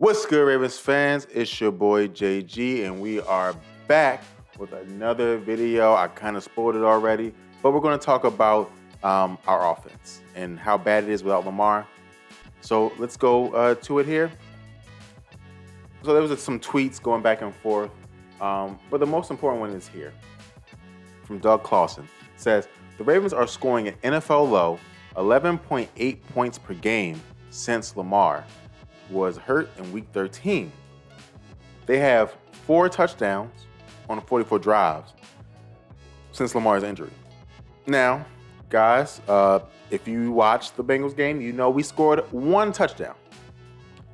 What's good, Ravens fans? It's your boy JG, and we are back with another video. I kind of spoiled it already, but we're going to talk about our offense and how bad it is without Lamar. So let's go to it here. So there was some tweets going back and forth, but the most important one is here from Doug Clawson. It says, the Ravens are scoring an NFL low 11.8 points per game since Lamar was hurt in week 13. They have 4 touchdowns on 44 drives since Lamar's injury. Now, guys, if you watched the Bengals game, you know we scored 1 touchdown.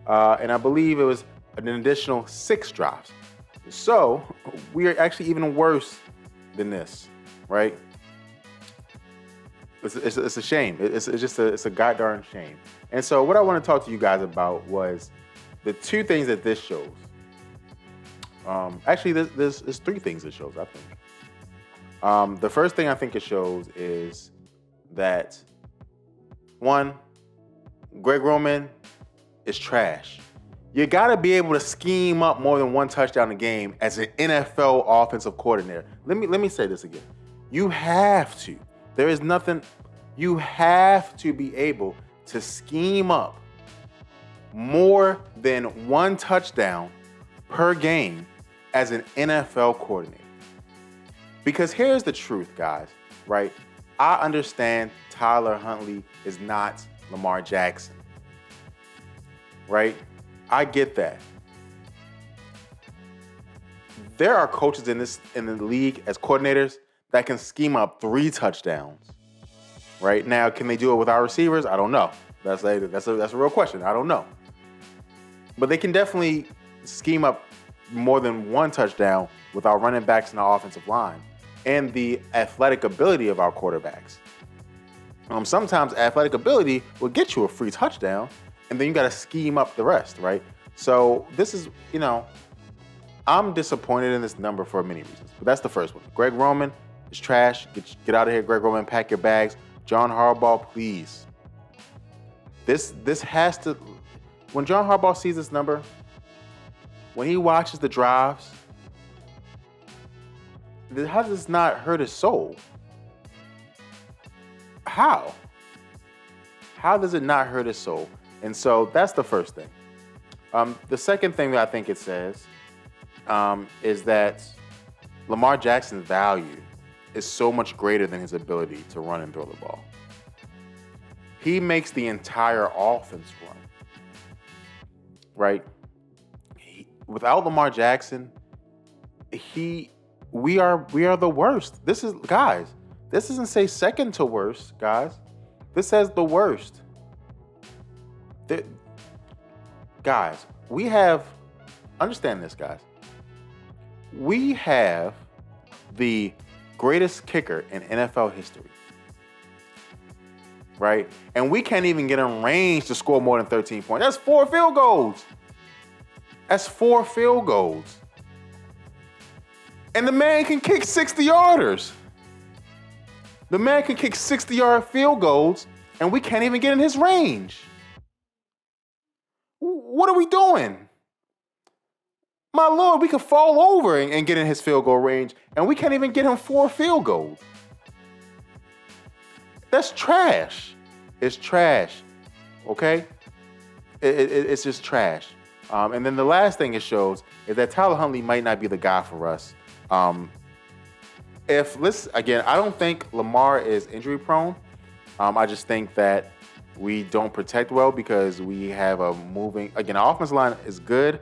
And I believe it was an additional 6 drives. So we are actually even worse than this, right? It's a shame. It's a goddamn shame. And so what I want to talk to you guys about was the 2 things that this shows. Actually, there's 3 things it shows, I think. The first thing I think it shows is that, 1, Greg Roman is trash. You got to be able to scheme up more than 1 touchdown a game as an NFL offensive coordinator. Let me say this again. You have to. There is nothing. You have to be able to scheme up more than 1 touchdown per game as an NFL coordinator. Because here's the truth, guys, right? I understand Tyler Huntley is not Lamar Jackson, right? I get that. There are coaches in the league as coordinators that can scheme up 3 touchdowns. Right now, can they do it with our receivers? I don't know. That's a real question. I don't know. But they can definitely scheme up more than 1 touchdown with our running backs and our offensive line and the athletic ability of our quarterbacks. Sometimes athletic ability will get you a free touchdown, and then you got to scheme up the rest, right? So this is, I'm disappointed in this number for many reasons. But that's the first one. Greg Roman is trash. Get out of here, Greg Roman. Pack your bags. John Harbaugh, please. This has to. When John Harbaugh sees this number, when he watches the drives, how does this not hurt his soul? How? How does it not hurt his soul? And so that's the first thing. The second thing that I think it says is that Lamar Jackson's value is so much greater than his ability to run and throw the ball. He makes the entire offense run, right? Without Lamar Jackson, we are the worst. This doesn't say second to worst, guys. This says the worst. Guys, understand this, guys. We have the greatest kicker in NFL history, right? And we can't even get in range to score more than 13 points. That's 4 field goals. That's 4 field goals. And the man can kick 60-yarders. The man can kick 60-yard field goals, and we can't even get in his range. What are we doing? My Lord, we could fall over and get in his field goal range, and we can't even get him 4 field goals. That's trash. It's trash, okay? It's just trash. And then the last thing it shows is that Tyler Huntley might not be the guy for us. I don't think Lamar is injury prone. I just think that we don't protect well because we have our offensive line is good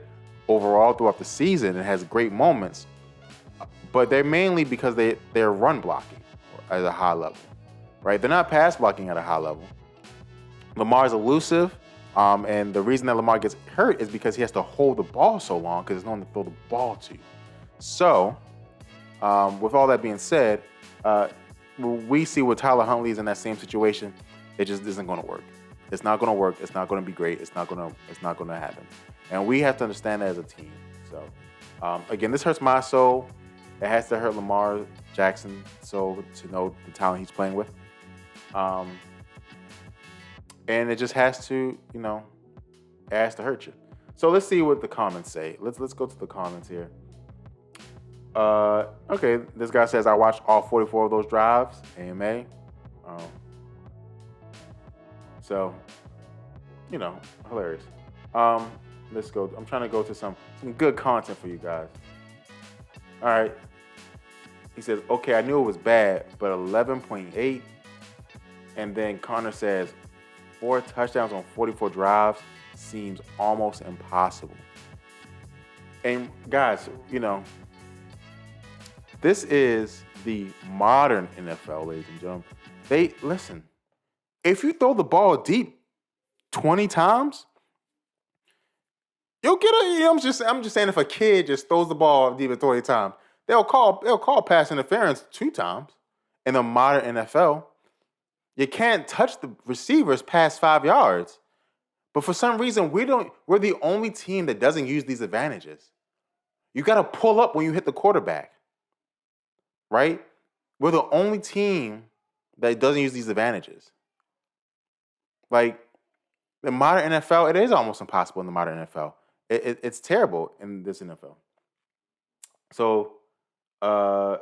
overall throughout the season. It has great moments, but they're mainly because they're run blocking at a high level, right? They're not pass blocking at a high level. Lamar's elusive, and the reason that Lamar gets hurt is because he has to hold the ball so long because there's no one to throw the ball to. So, with all that being said, we see with Tyler Huntley is in that same situation. It just isn't going to work. It's not going to work. It's not going to be great. It's not going to happen. And we have to understand that as a team. So, again, this hurts my soul. It has to hurt Lamar Jackson's soul to know the talent he's playing with. And it just has to, it has to hurt you. So let's see what the comments say. Let's go to the comments here. Okay, this guy says I watched all 44 of those drives. AMA. Um, so, hilarious. Um, let's go. I'm trying to go to some good content for you guys. All right. He says, okay, I knew it was bad, but 11.8. And then Connor says, 4 touchdowns on 44 drives seems almost impossible. And guys, this is the modern NFL, ladies and gentlemen. Listen, if you throw the ball deep 20 times, you'll get I'm just saying, if a kid just throws the ball deep 20 times, they'll call pass interference 2 times. In the modern NFL, you can't touch the receivers past 5 yards. But for some reason, we're the only team that doesn't use these advantages. You got to pull up when you hit the quarterback, right? We're the only team that doesn't use these advantages. Like, the modern NFL, it is almost impossible in the modern NFL. It's terrible in this NFL. So, I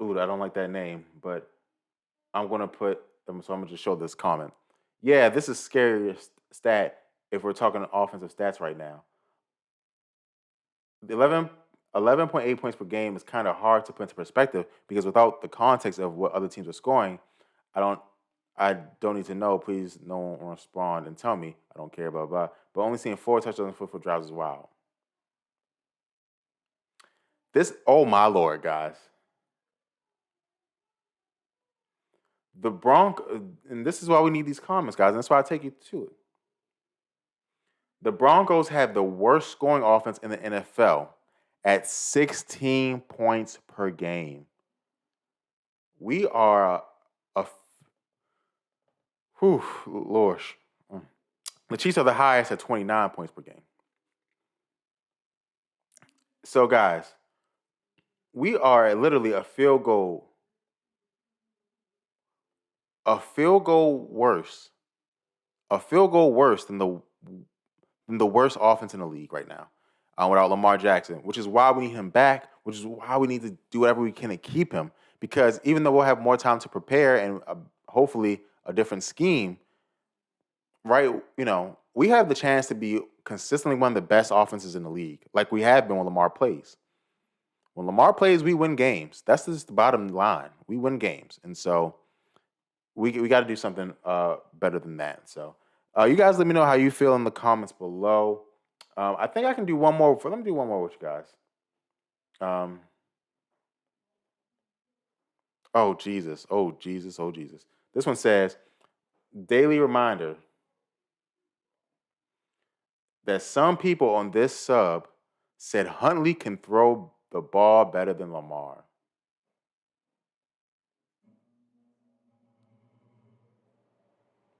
don't like that name, but I'm going to so I'm going to just show this comment. Yeah, this is scariest stat if we're talking offensive stats right now. The 11.8 points per game is kind of hard to put into perspective because without the context of what other teams are scoring, I don't need to know. Please, no one respond and tell me. I don't care, blah, blah. But only seeing 4 touchdowns and 4 drives is wild. Oh my Lord, guys. The Broncos, and this is why we need these comments, guys, and that's why I take you to it. The Broncos have the worst scoring offense in the NFL at 16 points per game. We are Lord. The Chiefs are the highest at 29 points per game. So, guys, we are literally a field goal worse than the worst offense in the league right now without Lamar Jackson, which is why we need him back, which is why we need to do whatever we can to keep him. Because even though we'll have more time to prepare and hopefully a different scheme, right, we have the chance to be consistently one of the best offenses in the league, like we have been when Lamar plays. When Lamar plays, we win games. That's just the bottom line. We win games. And so we got to do something better than that. So you guys let me know how you feel in the comments below. I think I can do one more. Let me do one more with you guys. Oh, Jesus. Oh, Jesus. Oh, Jesus. This one says, daily reminder that some people on this sub said Huntley can throw the ball better than Lamar.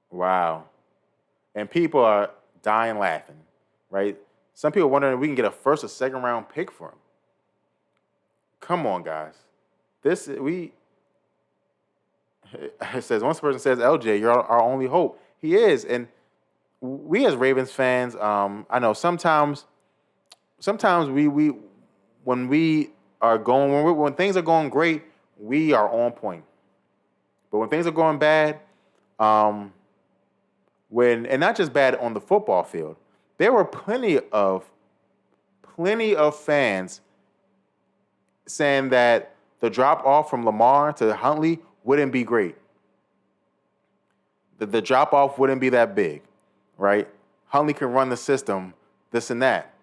Wow. And people are dying laughing, right? Some people wondering if we can get a first or second round pick for him. Come on, guys. It says, one person says, LJ, you're our only hope. He is. And we as Ravens fans, I know sometimes we when things are going great, we are on point. But when things are going bad, and not just bad on the football field, there were plenty of fans saying that the drop off from Lamar to Huntley wouldn't be great. The drop off wouldn't be that big, right? Huntley can run the system, this and that.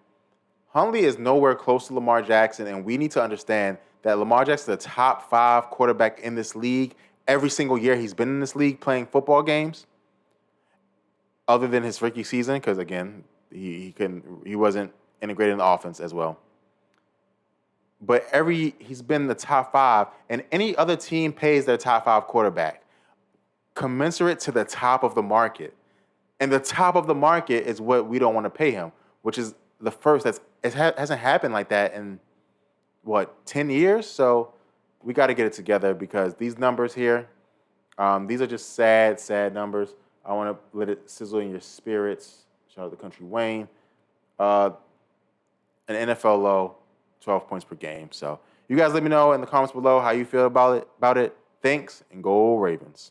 Huntley is nowhere close to Lamar Jackson, and we need to understand that Lamar Jackson is the top 5 quarterback in this league every single year he's been in this league playing football games, other than his rookie season, because again, he wasn't integrated in the offense as well. But he's been the top 5, and any other team pays their top 5 quarterback commensurate to the top of the market. And the top of the market is what we don't want to pay him, which is the first. It hasn't happened like that in 10 years? So we got to get it together, because these numbers here, these are just sad numbers. I want to let it sizzle in your spirits. Shout out to Country Wayne. an NFL low, 12 points per game. So you guys let me know in the comments below how you feel about it. Thanks, and go Ravens.